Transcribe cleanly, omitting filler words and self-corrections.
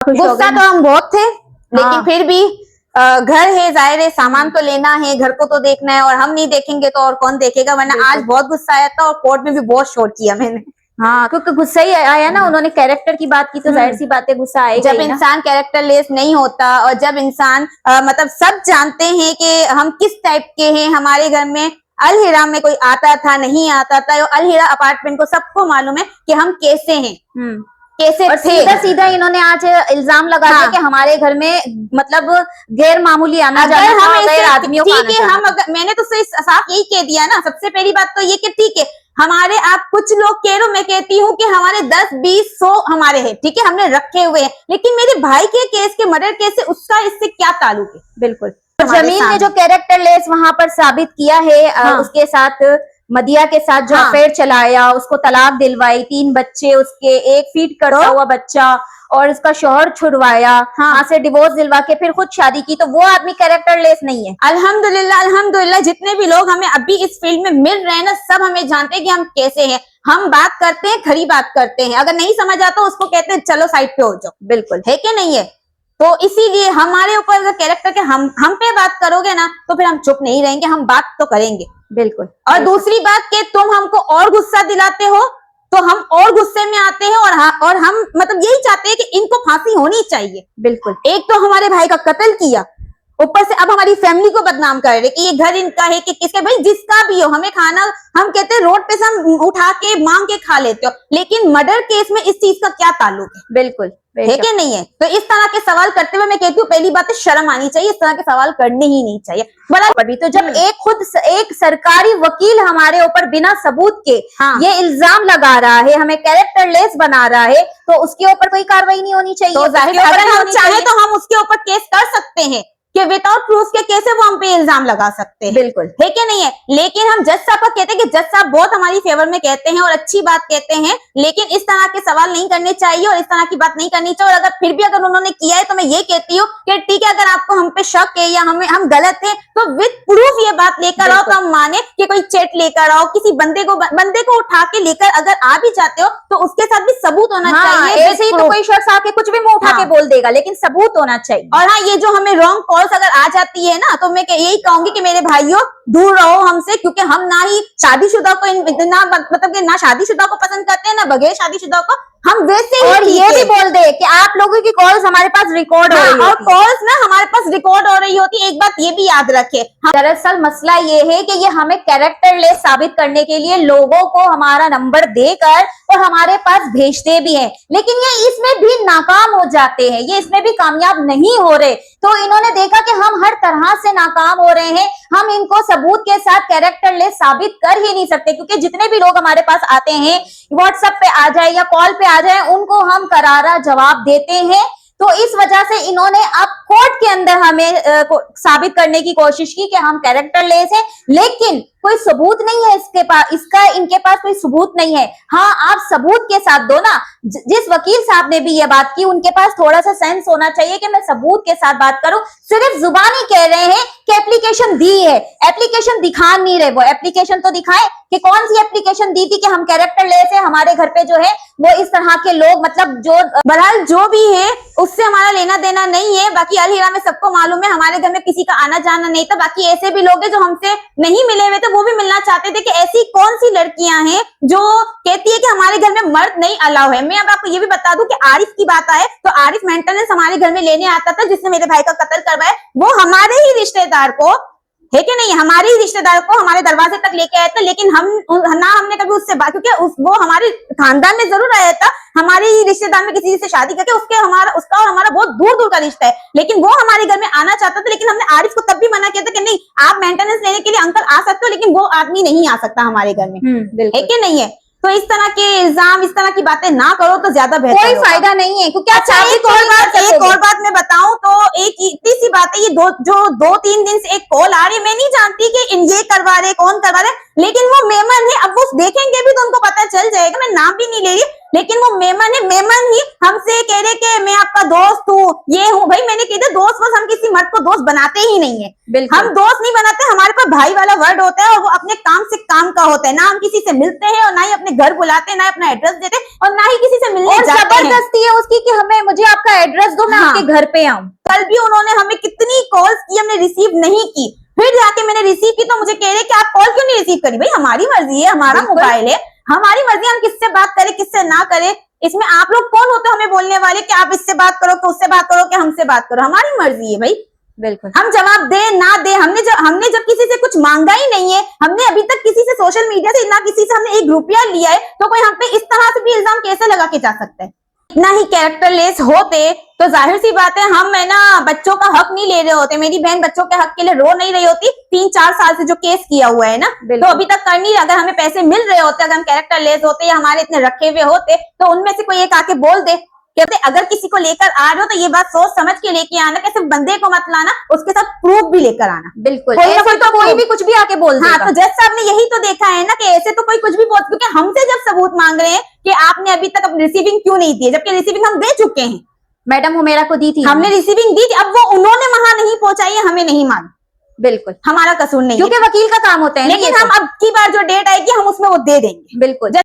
गुस्सा तो हम बहुत थे, लेकिन फिर भी घर है, जाहिर है, सामान तो लेना है, घर को तो देखना है, और हम नहीं देखेंगे तो और कौन देखेगा। वरना आज बहुत गुस्सा आया था और कोर्ट में भी बहुत शोर किया मैंने। हाँ, क्योंकि गुस्सा ही आया ना, उन्होंने कैरेक्टर की बात की तो जाहिर सी बात है गुस्सा आएगा। जब इंसान कैरेक्टर लेस नहीं होता और जब इंसान मतलब सब जानते हैं कि हम किस टाइप के हैं, हमारे घर में अल हिरा में कोई आता था नहीं आता था, अल हिरा अपार्टमेंट को सबको मालूम है कि हम कैसे हैं, कैसे और सीधा सीधा इन्होंने आज इल्जाम लगा दिया कि हमारे घर में मतलब गैर मामूली आना जाना था, गैर आदमियों का आना जाना। हम अगर मैंने तो साफ यही कह दिया ना, सबसे पहली बात तो ये कि ठीक है हमारे, आप कुछ लोग कह रहे हो, मैं कहती हूँ कि हमारे 10-20-100 हमारे हैं, ठीक है, हमने रखे हुए हैं, लेकिन मेरे भाई के केस के मर्डर केस से उसका इससे क्या ताल्लुक है? बिल्कुल। जमीन ने जो कैरेक्टर लेस वहां पर साबित किया है, उसके साथ मदिया के साथ जो अफेयर चलाया, उसको तलाक दिलवाई, 3 बच्चे उसके, 1 फीट कटा हुआ बच्चा, और उसका शौहर छुड़वाया, वहां से डिवोर्स दिलवा के फिर खुद शादी की, तो वो आदमी कैरेक्टर लेस नहीं है। अल्हम्दुलिल्लाह, अल्हम्दुलिल्लाह, जितने भी लोग हमें अभी इस फील्ड में मिल रहे हैं ना, सब हमें जानते हैं कि हम कैसे हैं। हम बात करते हैं, खरी बात करते हैं, अगर नहीं समझ आता उसको कहते हैं चलो साइड पे हो जाओ। बिल्कुल है कि नहीं है? तो इसीलिए हमारे ऊपर अगर कैरेक्टर के हम पे बात करोगे ना, तो फिर हम चुप नहीं रहेंगे, हम बात तो करेंगे। बिल्कुल। और दूसरी बात कि तुम हमको और गुस्सा दिलाते हो तो हम और गुस्से में आते हैं, और हम मतलब यही चाहते हैं कि इनको फांसी होनी चाहिए। बिल्कुल। एक तो हमारे भाई का कत्ल किया, ऊपर से अब हमारी फैमिली को बदनाम कर रहे कि ये घर इनका है कि किसके, भाई जिसका भी हो, हमें खाना, हम कहते हैं रोड पे से हम उठा के मांग के खा लेते हो, लेकिन मर्डर केस में इस चीज का क्या ताल्लुक है? बिल्कुल है कि नहीं है? तो इस तरह के सवाल करते हुए मैं कहती हूँ पहली बात है शर्म आनी चाहिए, इस तरह के सवाल करने ही नहीं चाहिए। बराबर। तो जब एक सरकारी वकील हमारे ऊपर बिना सबूत के ये इल्जाम लगा रहा है, हमें कैरेक्टर लेस बना रहा है, तो उसके ऊपर कोई कार्रवाई नहीं होनी चाहिए। तो जाहिर अगर हम चाहें तो हम उसके ऊपर केस कर सकते हैं कि विदाउट प्रूफ के कैसे वो हम पे इल्जाम लगा सकते हैं। बिल्कुल। है कि नहीं है? लेकिन हम जज साहब को कहते हैं कि जज साहब बहुत हमारी फेवर में कहते हैं और अच्छी बात कहते हैं, लेकिन इस तरह के सवाल नहीं करने चाहिए और इस तरह की बात नहीं करनी चाहिए। और अगर फिर भी अगर उन्होंने किया है तो मैं ये कहती हूँ कि ठीक है, अगर आपको हम पे शक है या हम गलत है तो विद प्रूफ ये बात लेकर आओ, तो हम माने कि कोई चेट लेकर आओ, किसी बंदे को उठा के लेकर अगर आ भी जाते हो तो उसके साथ भी सबूत होना चाहिए। ऐसे ही तो कोई शख्स आके कुछ भी मुंह उठा के बोल देगा, लेकिन सबूत होना चाहिए। और हाँ, ये जो हमें रॉन्ग कॉल्स अगर आ जाती है ना, तो मैं यही कहूंगी कि मेरे भाइयों दूर रहो हमसे, क्योंकि हम ना ही शादीशुदा को इतना मतलब कि ना शादीशुदा को पसंद करते हैं ना बगैर शादीशुदा को, हम वैसे ही। और ये भी बोल दे कि आप लोगों की कॉल्स हमारे पास रिकॉर्ड हो रही है, और कॉल्स ना हमारे पास रिकॉर्ड हो रही होती है। एक बात ये भी याद रखे, दरअसल मसला ये है कि ये हमें कैरेक्टर लेस साबित करने के लिए लोगों को हमारा नंबर देकर और हमारे पास भेजते भी हैं, लेकिन ये इसमें भी नाकाम हो जाते हैं, ये इसमें भी कामयाब नहीं हो रहे। तो इन्होंने देखा कि हम हर तरह से नाकाम हो रहे हैं, हम इनको सबूत के साथ कैरेक्टर लेस साबित कर ही नहीं सकते, क्योंकि जितने भी लोग हमारे पास आते हैं व्हाट्सएप पे आ जाए या कॉल पे आ जाए, उनको हम करारा जवाब देते हैं। तो इस वजह से इन्होंने अब कोर्ट के अंदर हमें साबित करने की कोशिश की कि हम कैरेक्टर लेस हैं, लेकिन कोई सबूत नहीं है इनके पास कोई सबूत नहीं है। हाँ, आप सबूत के साथ दो ना। जिस वकील साहब ने भी ये बात की, उनके पास थोड़ा सा सेंस होना चाहिए कि मैं सबूत के साथ बात करूं। सिर्फ जुबानी कह रहे हैं कि एप्लीकेशन दी है, एप्लीकेशन दिखा नहीं रहे। वो एप्लीकेशन तो दिखाए कि कौन सी एप्लीकेशन दी थी कि हम कैरेक्टर लेस है, हमारे घर पे जो है वो इस तरह के लोग, मतलब जो बहरहाल जो भी है उससे हमारा लेना देना नहीं है। बाकी अल हिरा में सबको मालूम है हमारे घर में किसी का आना जाना नहीं था। बाकी ऐसे भी लोग हैं जो हमसे नहीं मिले हुए थे, वो भी मिलना चाहते थे कि ऐसी कौन सी लड़कियां हैं जो कहती है कि हमारे घर में मर्द नहीं अलाउ है। मैं अब आपको ये भी बता दूं कि आरिफ की बात आए तो आरिफ मेंटेनेंस हमारे घर में लेने आता था, जिसने मेरे भाई का कत्ल करवाया, वो हमारे ही रिश्तेदार को, है कि नहीं, हमारे ही रिश्तेदार को हमारे दरवाजे तक लेके आया था। लेकिन हमने कभी उससे बात, क्योंकि वो हमारे खानदान में जरूर आया था, हमारे ही रिश्तेदार में किसी से शादी करके उसका और हमारा बहुत दूर दूर का रिश्ता है, लेकिन वो हमारे घर में आना चाहता था। लेकिन हमने आरिफ को तब भी मना किया था कि नहीं, आप मेंटेनेंस लेने के लिए अंकल आ सकते हो, लेकिन वो आदमी नहीं आ सकता हमारे घर में। है कि नहीं है? तो इस तरह के इल्जाम, इस तरह की बातें ना करो तो ज्यादा बेहतर, कोई फायदा नहीं है। क्योंकि अच्छा, एक और बात मैं बताऊं तो एक इतनी सी बात है, ये 2-3 दिन से एक कॉल आ रही है, मैं नहीं जानती कि ये करवा रहे, कौन करवा रहे। लेकिन वो मेमन है। अब वो देखेंगे भी तो उनको पता चल जाएगा, मैं नाम भी नहीं ले रही, लेकिन वो मेमन है। मेमन ही हमसे कह रहे कि मैं आपका दोस्त हूँ, ये हूँ। भाई मैंने कह दिया दोस्त बस, हम किसी मर्द को दोस्त बनाते ही नहीं है। बिल्कुल। हम दोस्त नहीं बनाते, हमारे पास भाई वाला वर्ड होता है और वो अपने काम से काम का होता है। ना हम किसी से मिलते हैं और ना ही अपने घर बुलाते हैं, ना ही अपना एड्रेस देते हैं और ना ही किसी से मिलने और जाते हैं। जबरदस्ती है उसकी कि हमें मुझे आपका एड्रेस दो, मैं हाँ। आपके घर पे आऊं। कल भी उन्होंने हमें कितनी कॉल्स की, हमने रिसीव नहीं की। फिर जाके मैंने रिसीव की तो मुझे कह रहे कि आप कॉल क्यों नहीं रिसीव करी। भाई हमारी मर्जी है, हमारा बिल्कुल। मोबाइल है, हमारी मर्जी, हम किससे बात करें किससे ना करें। इसमें आप लोग कौन होते हो हमें बोलने वाले कि आप इससे बात करो कि उससे बात करो कि हमसे बात करो। हमारी मर्जी है भाई, बिल्कुल। हम जवाब दे ना दे। हमने जब किसी से कुछ मांगा ही नहीं है, हमने अभी तक किसी से सोशल मीडिया से ना किसी से हमने 1 रुपया लिया है, तो कोई हम पे इस तरह से भी इल्जाम कैसे लगा के जा सकता है। इतना ही कैरेक्टरलेस होते तो जाहिर सी बात है हम है ना बच्चों का हक नहीं ले रहे होते। मेरी बहन बच्चों के हक के लिए रो नहीं रही होती 3-4 साल से जो केस किया हुआ है ना, बिल्कुल। तो अभी तक कर नहीं। अगर हमें पैसे मिल रहे होते, अगर हम कैरेक्टरलेस होते या हमारे इतने रखे हुए होते, तो उनमें से कोई एक आके बोल दे, कहते अगर किसी को लेकर आ रहे हो तो ये बात सोच समझ के लेके आना, कि सिर्फ बंदे को मत लाना, उसके साथ प्रूफ भी लेकर आना। बिल्कुल। कोई ना ऐसे कोई तो कोई proof। भी कुछ भी आके बोल हाँ, देगा। तो जज साहब ने यही तो देखा है ना कि ऐसे तो कोई कुछ भी बोल, क्योंकि हमसे जब सबूत मांग रहे हैं कि आपने अभी तक रिसीविंग क्यों नहीं दी है, जबकि रिसीविंग हम दे चुके हैं। मैडम हुमेरा को दी थी हमने रिसीविंग दी थी, अब वो उन्होंने वहां नहीं पहुंचाई है, हमें नहीं मालूम, बिल्कुल, हमारा कसूर नहीं है। क्योंकि वकील का काम होता है ना लेकिन ये हम तो। अब की बार जो डेट आएगी हम उसमें वो दे देंगे। बिल्कुल।